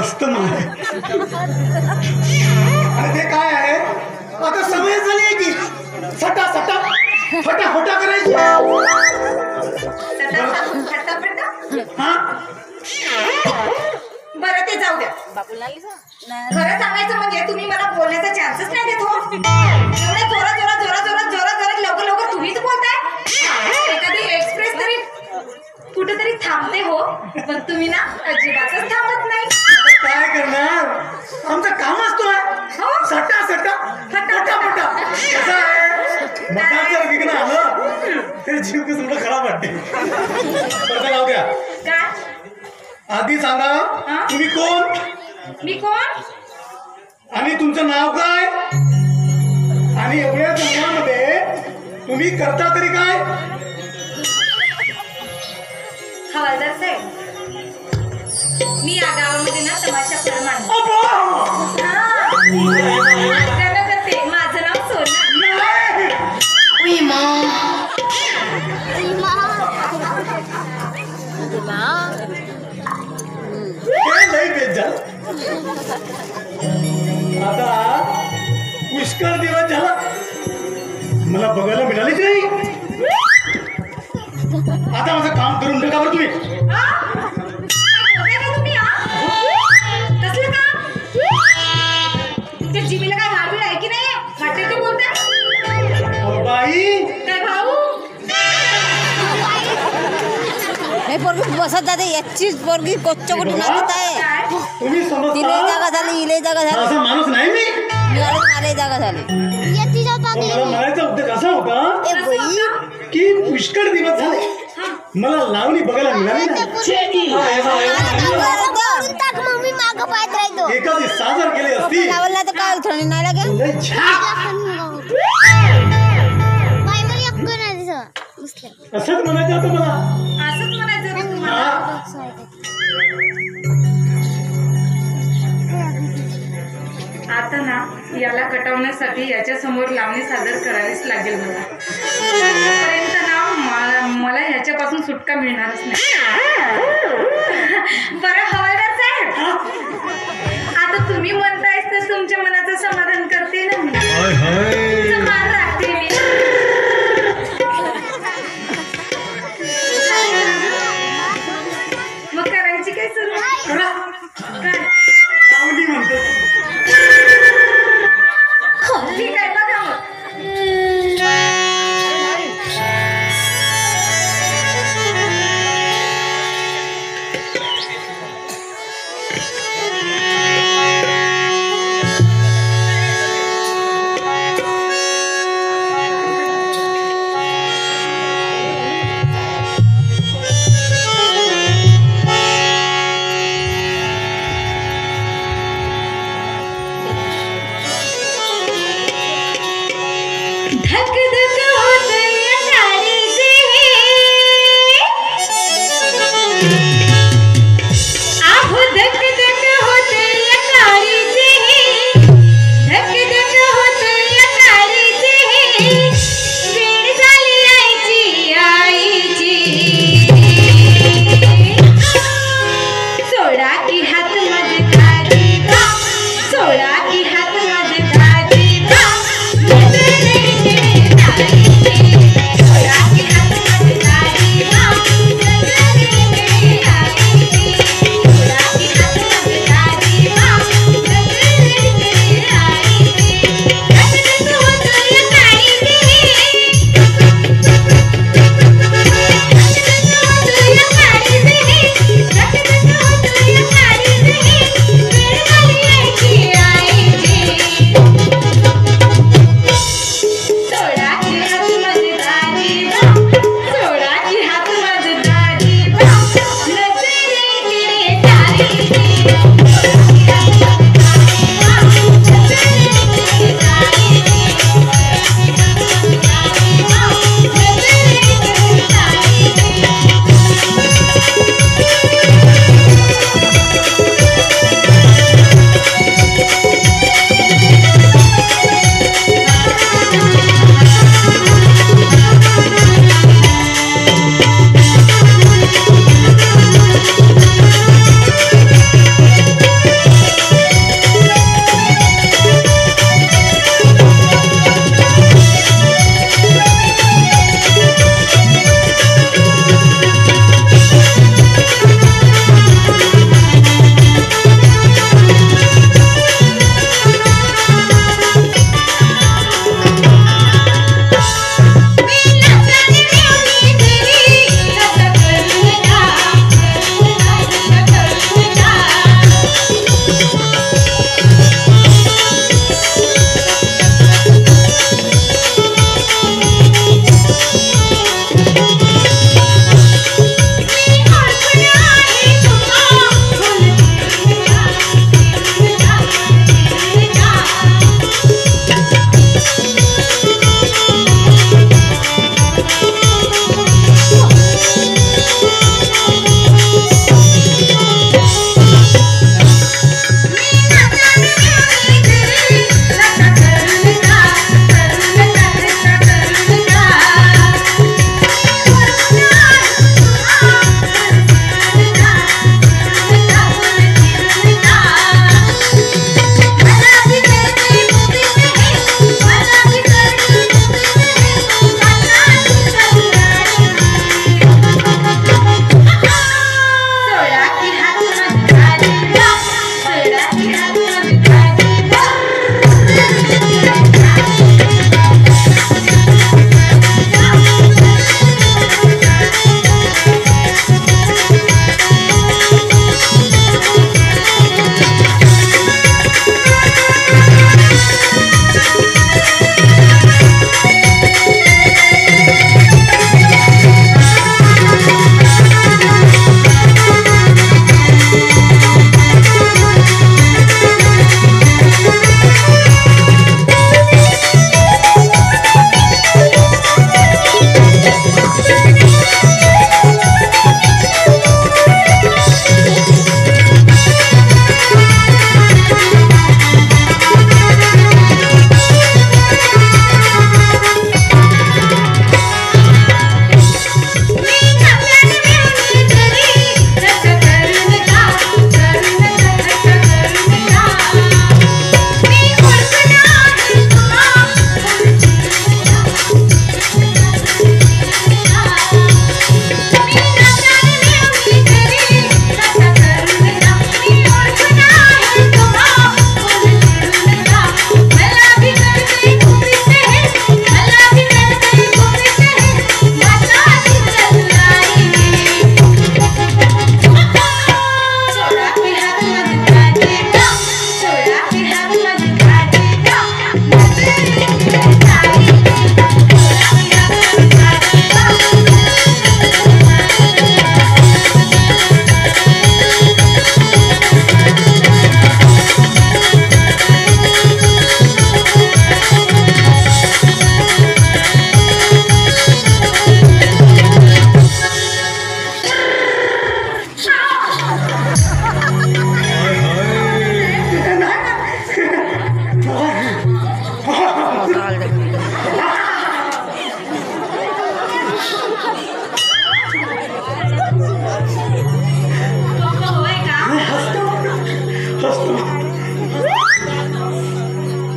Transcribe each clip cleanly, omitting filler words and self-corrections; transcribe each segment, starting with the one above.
मस्त मान आणि ते काय आहे आता सवय झाली आहे की सटा सटा फटाफटा करायची हा बरं ते जाऊ द्या खरं सांगायचं म्हणजे तुम्ही मला बोलण्याचा चान्सच नाही देत हो एवढ्या जोरात जोरात जोरात जोरात जोरात जोरात लवकर लवकर तुम्हीच बोलताय एखादी एक्सप्रेस तरी कुठेतरी थांबते हो पण तुम्ही ना अजिबातच थांबत नाही काय करणार आमचं काम असतो सटा सटा फटाफटा कसं आहे मटाचं विघ्न आलं ते जीव कसं खराब वाटते बरं लावू द्या काय आधी सांगा तुम्ही कोण मी कोण आणि तुमचं नाव काय आणि एवढ्या जन्मामध्ये तुम्ही करता तरी काय हवालदार साहेब मी या गावामध्ये ना तमाशा प्रमाण करते माझं नाव सोना लई बेत झालं आता पुष्कळ दिवस झाला मला बघायला मिळालीच नाही आता माझं काम करून टाका बरं तुम्ही कसलं काम तुमच्या जीबीला काय हाडबीड आहे की नाही वाटते ते बोलताय बाई काय भाऊ नाही पोरगी बसत जाते याचीच पोरगी कोच्च्या कुठे नाचत आहे तुम्ही तिले जागा झाली इले जागा झाली असं माणूस नाही मी मला जागा झाली मला म्हणायचा उद्देश असा होता की पुष्कळ दिवस झाले मला लावणी बघायला मिळाली एखादी साजर केली असती लावला तर काय थंडी नाही लागेल लय छान असंच म्हणायचं होतं मला असंच म्हणायचं होतं तुम्हाला आता ना याला कटवण्यासाठी याच्या समोर लावणी सादर करावीच लागेल मला तोपर्यंत ना मला ह्याच्यापासून सुटका मिळणारच नाही बरं हवालदार साहेब आता तुम्ही म्हणतायच तर तुमच्या मनाचं समाधान करते ना मी मान राखते मी मग करायची काय सुरुवात करा काय लावणी म्हणतो ठीक आहे बघा मग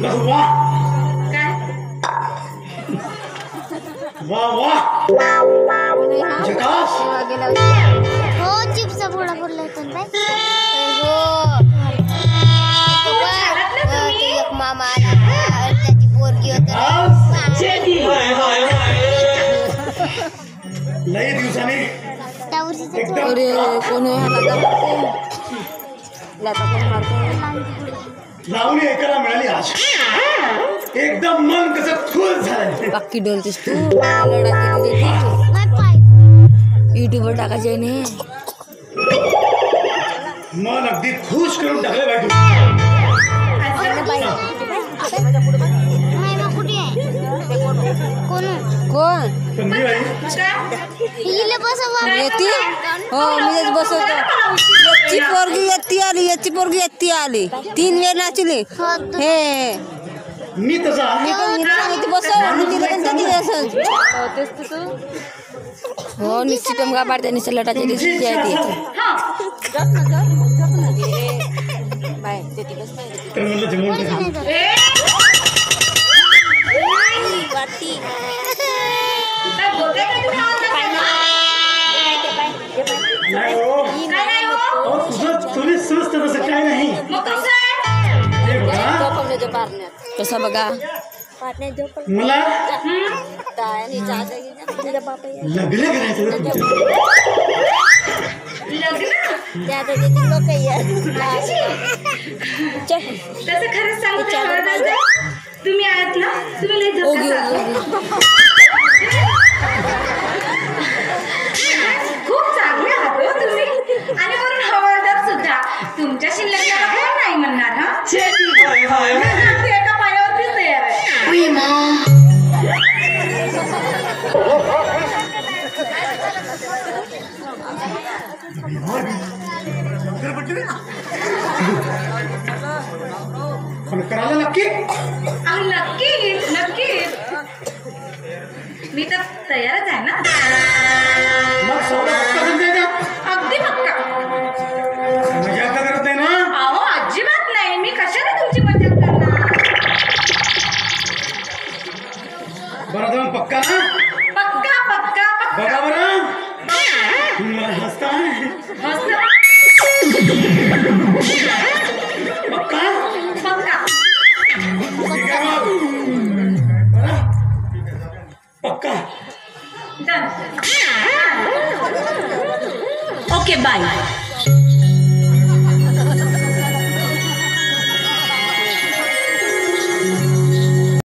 बस वा काय वा वा झकास. हो चिप्सचा पोळा पडला होता ना हो एक मामा आला त्याची पोरगी होती लई दिवसाने एकदम अरे कोण लावणी ऐकायला मिळाली आज. एकदम मन कसं खुश झालं. बाकी डोलतेस तू युट्यूबवर टाकायचे आहे ना. मन अगदी खुश करून टाकले बाई. कोण पण मी बाई येते हो मीच बसवतो. याची पोरगी येती आली याची पोरगी येती आली 3 वेळ नाचली हे मी तसा मी पण हिला सांगितलं बसव आणि तिला पण त्याची असंच हो निश्चित का पाडते निश्चित लटाच्या दिवशी आहे ती बाय तर म्हणलं जमवून टाका. नाही हो तुझं तुम्ही सुस्त तसं काय नाही. हे बघा कसं बघा मला लग्न करायचं होतं तुमच्या. तसं खरंच सांगू तुम्ही आहात ना तुम्ही लई झकास आहात. खूप चांगले आहात हो तुम्ही आणि वरून हवालदार सुद्धा. तुमच्याशी लग्नाला कोण नाही म्हणणार हा एका पायावरतीच तयार आहे. पण करायला नक्की नक्कीच नक्कीच मी तर तयारच आहे ना. मग सौदा पक्का समजायचा. अगदी पक्का. मजा का करत नाही ना. अहो अजिबात नाही. मी कशाला तुमची मदत करणार. बरं तर मग पक्का ना. पक्का पक्का बघा पक्का बरं मला हसता मस्त पक्का पक्का ठीक आहे मग बरं? पक्का डन. Okay bye.